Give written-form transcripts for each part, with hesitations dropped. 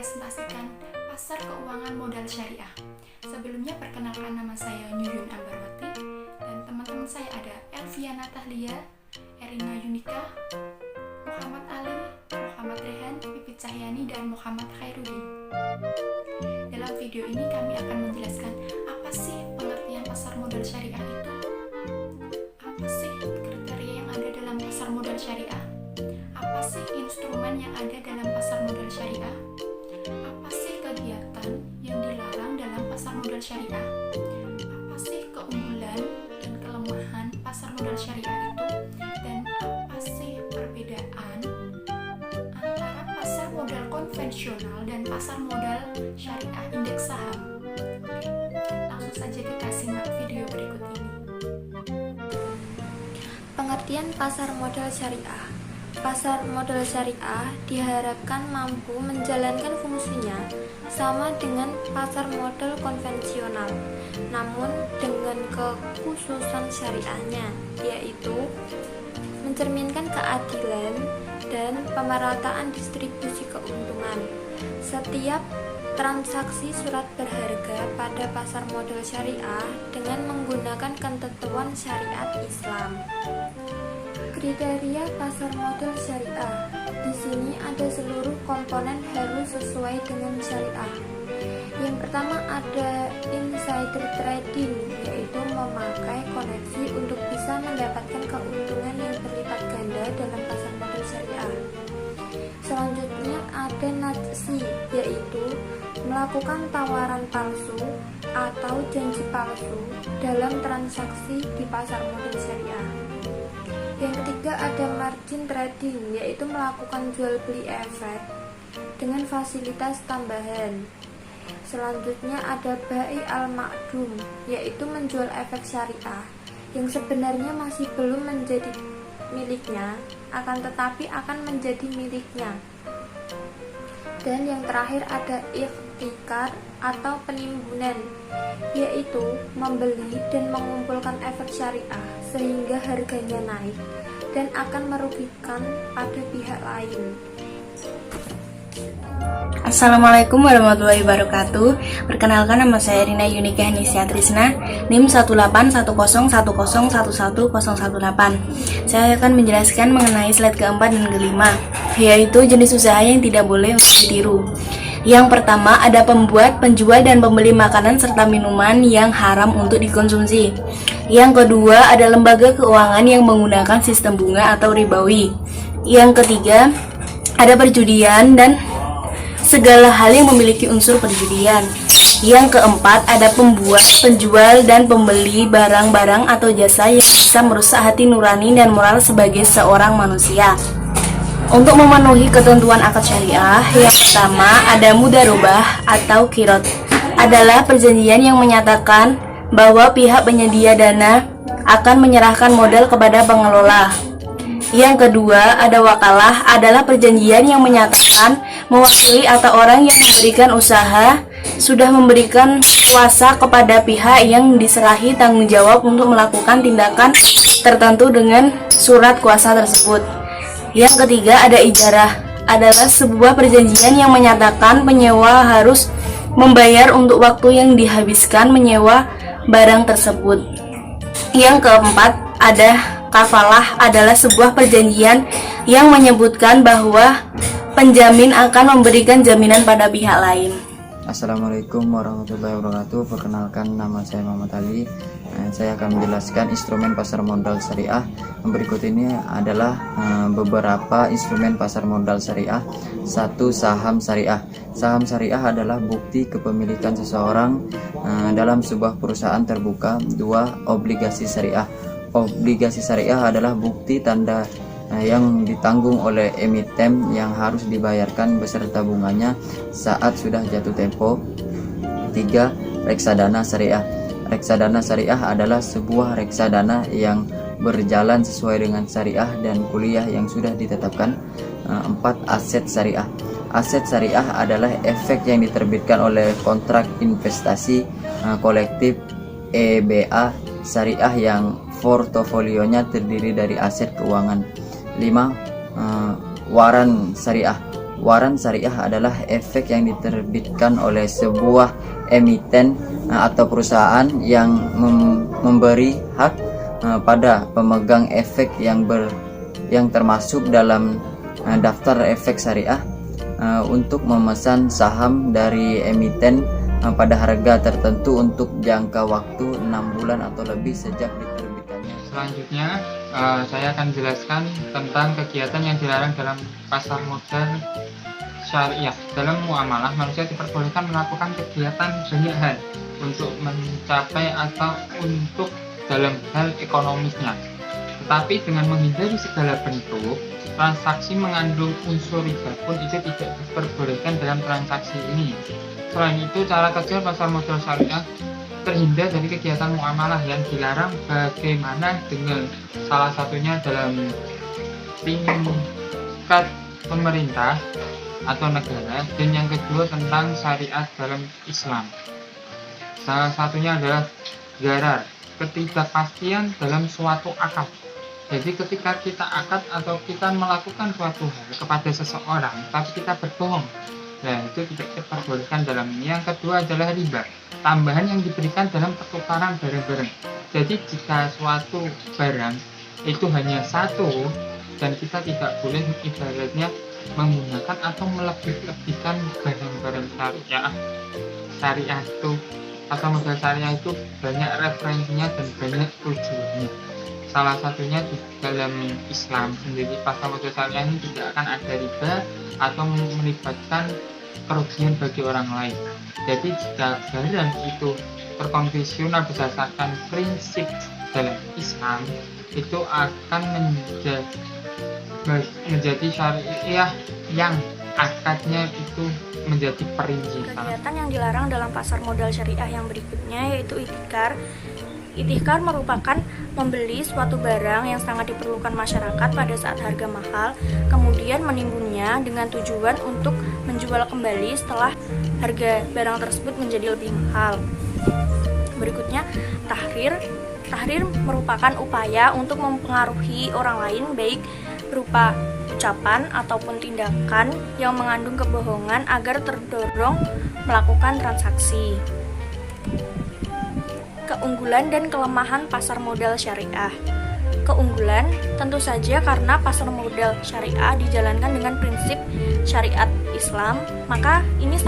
merepresentasikan pasar keuangan modal syariah. Sebelumnya perkenalkan, nama saya Nyuyun Ambarwati dan teman-teman saya ada Elviana Tahlia, Erina Yunika, Muhammad Ali, Muhammad Rehan, Pipit Cahyani, dan Muhammad Khairuddin. Dalam video ini kami akan menjelaskan apa sih pengertian pasar modal syariah itu, apa sih kriteria yang ada dalam pasar modal syariah, apa sih instrumen yang ada dalam pasar modal syariah, apa sih kegiatan yang dilarang dalam pasar modal syariah, apa sih keunggulan dan kelemahan pasar modal syariah itu, dan apa sih perbedaan antara pasar modal konvensional dan pasar modal syariah indeks saham. Oke, langsung saja kita simak video berikut ini. Pengertian pasar modal syariah. Pasar modal syariah diharapkan mampu menjalankan fungsinya sama dengan pasar modal konvensional, namun dengan kekhususan syariahnya, yaitu mencerminkan keadilan dan pemerataan distribusi keuntungan. Setiap transaksi surat berharga pada pasar modal syariah dengan menggunakan ketentuan syariat Islam. Kriteria pasar modal syariah. Di sini ada seluruh komponen harus sesuai dengan syariah. Yang pertama ada insider trading, yaitu memakai koneksi untuk bisa mendapatkan keuntungan yang berlipat ganda dalam pasar modal syariah. Selanjutnya ada najsi, yaitu melakukan tawaran palsu atau janji palsu dalam transaksi di pasar modal syariah. Yang ketiga ada margin trading, yaitu melakukan jual beli efek dengan fasilitas tambahan. Selanjutnya ada bai al-ma'dum, yaitu menjual efek syariah yang sebenarnya masih belum menjadi miliknya, akan tetapi akan menjadi miliknya. Dan yang terakhir ada ikhtikar atau penimbunan, yaitu membeli dan mengumpulkan efek syariah sehingga harganya naik dan akan merugikan pada pihak lain. Assalamualaikum warahmatullahi wabarakatuh. Perkenalkan, nama saya Rina Yunika Nisya Trisna, NIM 18101011018. Saya akan menjelaskan mengenai slide keempat dan kelima, yaitu jenis usaha yang tidak boleh untuk ditiru. Yang pertama ada pembuat, penjual, dan pembeli makanan serta minuman yang haram untuk dikonsumsi. Yang kedua ada lembaga keuangan yang menggunakan sistem bunga atau ribawi. Yang ketiga ada perjudian dan segala hal yang memiliki unsur perjudian. Yang keempat ada pembuat, penjual, dan pembeli barang-barang atau jasa yang bisa merusak hati nurani dan moral sebagai seorang manusia. Untuk memenuhi ketentuan akad syariah, yang pertama ada mudarobah atau kirot, adalah perjanjian yang menyatakan bahwa pihak penyedia dana akan menyerahkan modal kepada pengelola. Yang kedua ada wakalah, adalah perjanjian yang menyatakan mewakili atau orang yang memberikan usaha sudah memberikan kuasa kepada pihak yang diserahi tanggung jawab untuk melakukan tindakan tertentu dengan surat kuasa tersebut. Yang ketiga ada ijarah, adalah sebuah perjanjian yang menyatakan penyewa harus membayar untuk waktu yang dihabiskan menyewa barang tersebut. Yang keempat ada kafalah, adalah sebuah perjanjian yang menyebutkan bahwa penjamin akan memberikan jaminan pada pihak lain. Assalamualaikum warahmatullahi wabarakatuh. Perkenalkan, nama saya Muhammad Ali. Saya akan menjelaskan instrumen pasar modal syariah. Berikut ini adalah beberapa instrumen pasar modal syariah. 1. Saham syariah. Saham syariah adalah bukti kepemilikan seseorang dalam sebuah perusahaan terbuka. 2. Obligasi syariah. Obligasi syariah adalah bukti tanda yang ditanggung oleh emiten yang harus dibayarkan beserta bunganya saat sudah jatuh tempo. 3. Reksadana syariah. Reksadana syariah adalah sebuah reksadana yang berjalan sesuai dengan syariah dan kuliah yang sudah ditetapkan. 4. Aset syariah. Aset syariah adalah efek yang diterbitkan oleh kontrak investasi kolektif EBA syariah yang portofolionya terdiri dari aset keuangan. 5. Waran syariah. waran syariah adalah efek yang diterbitkan oleh sebuah emiten atau perusahaan yang memberi hak pada pemegang efek yang termasuk dalam daftar efek syariah untuk memesan saham dari emiten pada harga tertentu untuk jangka waktu 6 bulan atau lebih sejak diterbitkannya. Selanjutnya saya akan jelaskan tentang kegiatan yang dilarang dalam pasar modal syariah. Dalam muamalah, manusia diperbolehkan melakukan kegiatan banyak hal untuk mencapai atau untuk dalam hal ekonomisnya, tetapi dengan menghindari segala bentuk transaksi mengandung unsur riba pun itu tidak diperbolehkan dalam transaksi ini. Selain itu, cara kerja pasar modal syariah terhindar dari kegiatan muamalah yang dilarang, bagaimana dengan salah satunya dalam tingkat pemerintah atau negara, dan yang kedua tentang syariat dalam Islam. Salah satunya adalah gharar, ketidakpastian dalam suatu akad. Jadi ketika kita akad atau kita melakukan suatu hal kepada seseorang tapi kita berbohong, nah itu tidak diperbolehkan dalam ini. Yang kedua adalah riba, tambahan yang diberikan dalam pertukaran barang-barang. Jadi jika suatu barang itu hanya satu dan kita tidak boleh ibaratnya menggunakan atau melebih-lebihkan barang-barang syariah itu, pasar modal syariah itu banyak referensinya dan banyak tujuannya. Salah satunya di dalam Islam sendiri, pasar modal syariah ini tidak akan ada riba atau melibatkan kerugian bagi orang lain. Jadi jika barang itu terkonvensional berdasarkan prinsip dalam Islam, itu akan menjadi syariah yang akadnya itu menjadi perincian. Kegiatan yang dilarang dalam pasar modal syariah yang berikutnya yaitu itikar. Itikar merupakan membeli suatu barang yang sangat diperlukan masyarakat pada saat harga mahal, kemudian menimbunnya dengan tujuan untuk menjual kembali setelah harga barang tersebut menjadi lebih mahal. Berikutnya, tahrir. Tahrir merupakan upaya untuk mempengaruhi orang lain, baik berupa ucapan ataupun tindakan yang mengandung kebohongan agar terdorong melakukan transaksi. Keunggulan dan kelemahan pasar modal syariah. Keunggulan tentu saja karena pasar modal syariah dijalankan dengan prinsip syariat Islam, maka ini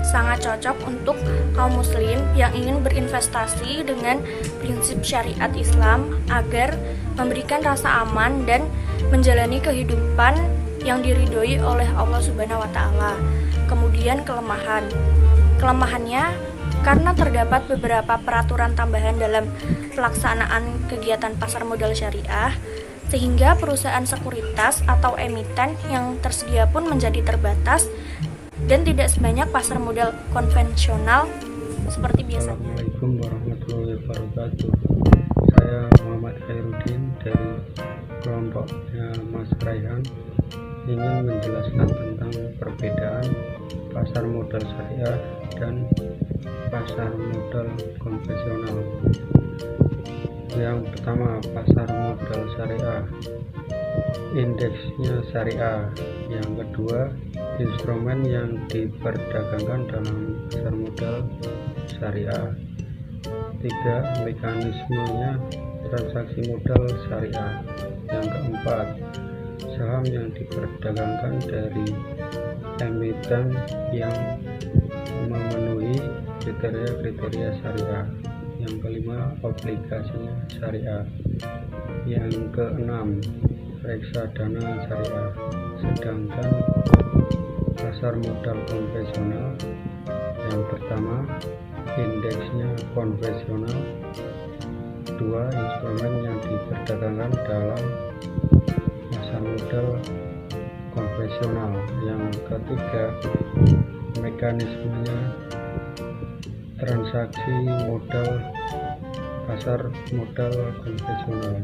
sangat cocok untuk kaum muslim yang ingin berinvestasi dengan prinsip syariat Islam agar memberikan rasa aman dan menjalani kehidupan yang diridhoi oleh Allah Subhanahu wa taala. Kemudian kelemahannya karena terdapat beberapa peraturan tambahan dalam pelaksanaan kegiatan pasar modal syariah, sehingga perusahaan sekuritas atau emiten yang tersedia pun menjadi terbatas dan tidak sebanyak pasar modal konvensional seperti biasanya. Assalamualaikum warahmatullahi wabarakatuh. Saya Muhammad Khairuddin dari kelompoknya Mas Raihan ingin menjelaskan tentang perbedaan pasar modal syariah dan pasar modal konvensional. Yang pertama, pasar modal syariah, indeksnya syariah. Yang kedua, instrumen yang diperdagangkan dalam pasar modal syariah. Tiga, mekanismenya transaksi modal syariah. Yang keempat, saham yang diperdagangkan dari emiten yang memenuhi kriteria syariah. Yang kelima, obligasinya syariah. Yang keenam, reksadana syariah. Sedangkan pasar modal konvensional, yang pertama, indeksnya konvensional. Dua, instrumen yang diperdagangkan dalam pasar modal konvensional. Yang ketiga, mekanismenya transaksi modal pasar modal konvensional.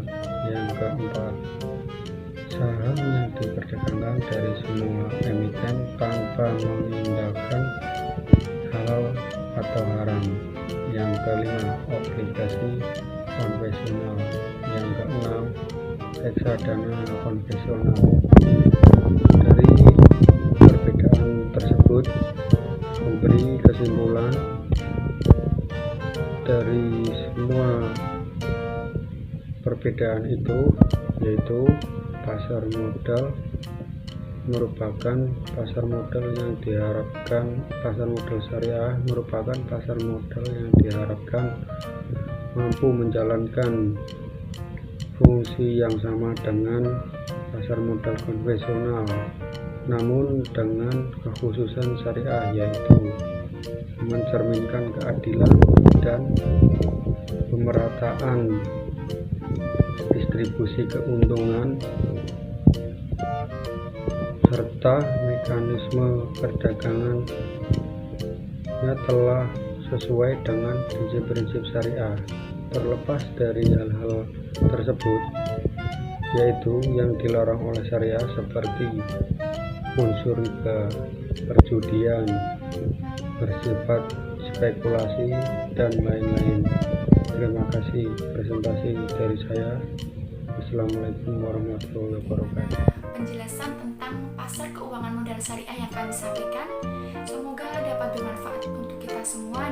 Yang keempat, saham yang diperdagangkan dari semua emiten tanpa mengindahkan halal atau haram. Yang kelima, obligasi konvensional. Yang keenam, reksadana konvensional. Dari perbedaan memberi kesimpulan dari semua perbedaan itu, yaitu pasar modal merupakan pasar modal yang diharapkan, pasar modal syariah merupakan pasar modal yang diharapkan mampu menjalankan fungsi yang sama dengan pasar modal konvensional, namun dengan kekhususan syariah, yaitu mencerminkan keadilan dan pemerataan distribusi keuntungan serta mekanisme perdagangannya telah sesuai dengan prinsip-prinsip syariah. Terlepas dari hal-hal tersebut, yaitu yang dilarang oleh syariah seperti unsur perjudian, bersifat spekulasi, dan lain-lain. Terima kasih presentasi dari saya. Assalamualaikum warahmatullahi wabarakatuh. Penjelasan tentang pasar keuangan modal syariah yang kami sampaikan semoga dapat bermanfaat untuk kita semua